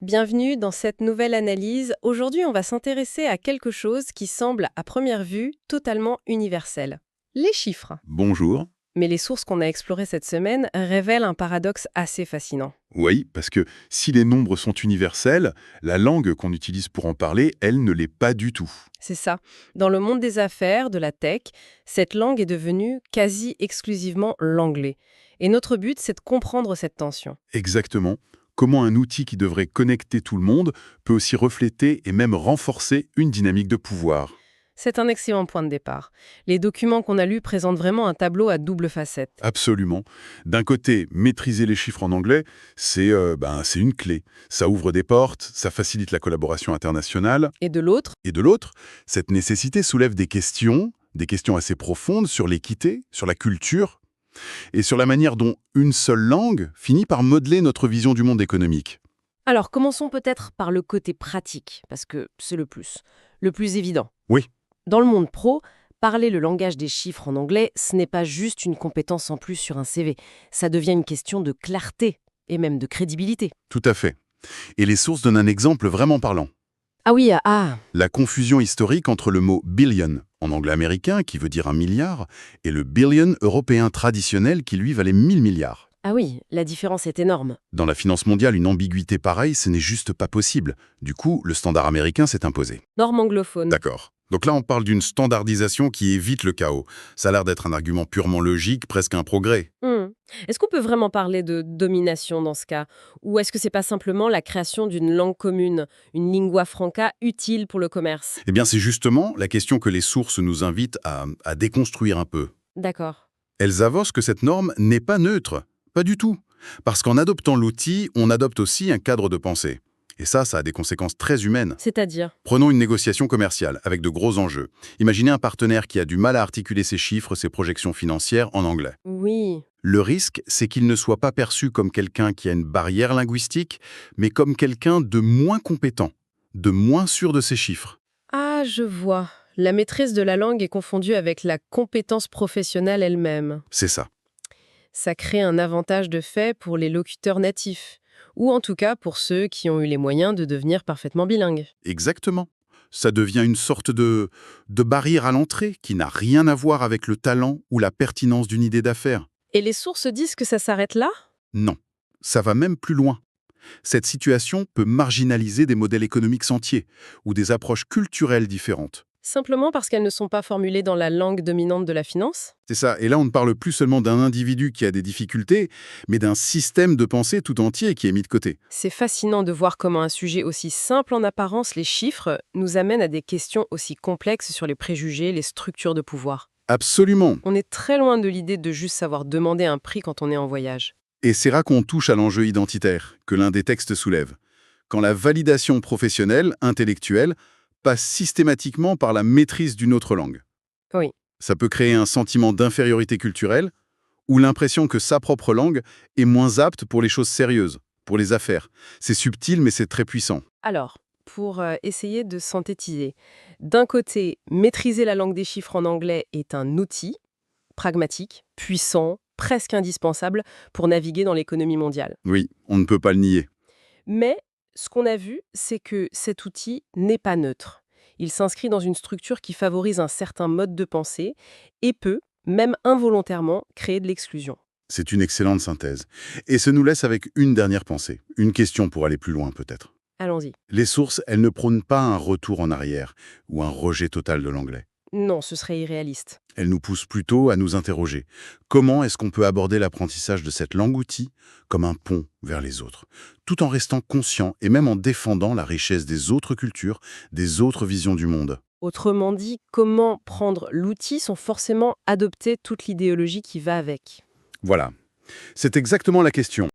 Bienvenue dans cette nouvelle analyse. Aujourd'hui, on va s'intéresser à quelque chose qui semble, à première vue, totalement universel. Les chiffres. Bonjour. Mais les sources qu'on a explorées cette semaine révèlent un paradoxe assez fascinant. Oui, parce que si les nombres sont universels, la langue qu'on utilise pour en parler, elle ne l'est pas du tout. C'est ça. Dans le monde des affaires, de la tech, cette langue est devenue quasi exclusivement l'anglais. Et notre but, c'est de comprendre cette tension. Exactement. Comment un outil qui devrait connecter tout le monde peut aussi refléter et même renforcer une dynamique de pouvoir. C'est un excellent point de départ. Les documents qu'on a lus présentent vraiment un tableau à double facette. Absolument. D'un côté, maîtriser les chiffres en anglais, c'est une clé. Ça ouvre des portes, ça facilite la collaboration internationale. Et de l'autre, Et de l'autre, cette nécessité soulève des questions assez profondes sur l'équité, sur la culture, et sur la manière dont une seule langue finit par modeler notre vision du monde économique. alors, commençons peut-être par le côté pratique, parce que c'est le plus évident. Oui, Dans le monde pro, parler le langage des chiffres en anglais, ce n'est pas juste une compétence en plus sur un CV. Ça devient une question de clarté et même de crédibilité. tout à fait. Et les sources donnent un exemple vraiment parlant. Ah oui, ah, La confusion historique entre le mot billion, en anglais américain, qui veut dire 1 milliard, et le billion européen traditionnel, qui lui valait 1000 milliards. ah oui, la différence est énorme. Dans la finance mondiale, une ambiguïté pareille, ce n'est juste pas possible. Du coup, le standard américain s'est imposé. Norme anglophone. D'accord. Donc là, on parle d'une standardisation qui évite le chaos. Ça a l'air d'être un argument purement logique, presque un progrès. Hmm. Est-ce qu'on peut vraiment parler de domination dans ce cas? Ou est-ce que c'est pas simplement la création d'une langue commune, une lingua franca utile pour le commerce? Eh bien, c'est justement la question que les sources nous invitent à déconstruire un peu. D'accord. Elles avancent que cette norme n'est pas neutre. Pas du tout. Parce qu'en adoptant l'outil, on adopte aussi un cadre de pensée. Et ça a des conséquences très humaines. C'est-à-dire? Prenons une négociation commerciale avec de gros enjeux. Imaginez un partenaire qui a du mal à articuler ses chiffres, ses projections financières en anglais. Oui. Le risque, c'est qu'il ne soit pas perçu comme quelqu'un qui a une barrière linguistique, mais comme quelqu'un de moins compétent, de moins sûr de ses chiffres. Ah, je vois. La maîtrise de la langue est confondue avec la compétence professionnelle elle-même. C'est ça. Ça crée un avantage de fait pour les locuteurs natifs, ou en tout cas pour ceux qui ont eu les moyens de devenir parfaitement bilingues. Exactement. Ça devient une sorte de barrière à l'entrée qui n'a rien à voir avec le talent ou la pertinence d'une idée d'affaires. Et les sources disent que ça s'arrête là? Non. Ça va même plus loin. Cette situation peut marginaliser des modèles économiques entiers ou des approches culturelles différentes. Simplement parce qu'elles ne sont pas formulées dans la langue dominante de la finance? C'est ça. Et là, on ne parle plus seulement d'un individu qui a des difficultés, mais d'un système de pensée tout entier qui est mis de côté. C'est fascinant de voir comment un sujet aussi simple en apparence, les chiffres, nous amène à des questions aussi complexes sur les préjugés, les structures de pouvoir. Absolument. On est très loin de l'idée de juste savoir demander un prix quand on est en voyage. Et c'est là qu'on touche à l'enjeu identitaire que l'un des textes soulève. Quand la validation professionnelle, intellectuelle, passe systématiquement par la maîtrise d'une autre langue. Oui. Ça peut créer un sentiment d'infériorité culturelle ou l'impression que sa propre langue est moins apte pour les choses sérieuses, pour les affaires. C'est subtil, mais c'est très puissant. Alors, pour essayer de synthétiser, d'un côté, maîtriser la langue des chiffres en anglais est un outil pragmatique, puissant, presque indispensable pour naviguer dans l'économie mondiale. Oui, on ne peut pas le nier. Mais ce qu'on a vu, c'est que cet outil n'est pas neutre. Il s'inscrit dans une structure qui favorise un certain mode de pensée et peut, même involontairement, créer de l'exclusion. C'est une excellente synthèse. Et ce nous laisse avec une dernière pensée, une question pour aller plus loin peut-être. Allons-y. Les sources, elles ne prônent pas un retour en arrière ou un rejet total de l'anglais. Non, ce serait irréaliste. Elles nous poussent plutôt à nous interroger. Comment est-ce qu'on peut aborder l'apprentissage de cette langue-outil comme un pont vers les autres, tout en restant conscient et même en défendant la richesse des autres cultures, des autres visions du monde? Autrement dit, comment prendre l'outil sans forcément adopter toute l'idéologie qui va avec. Voilà. C'est exactement la question.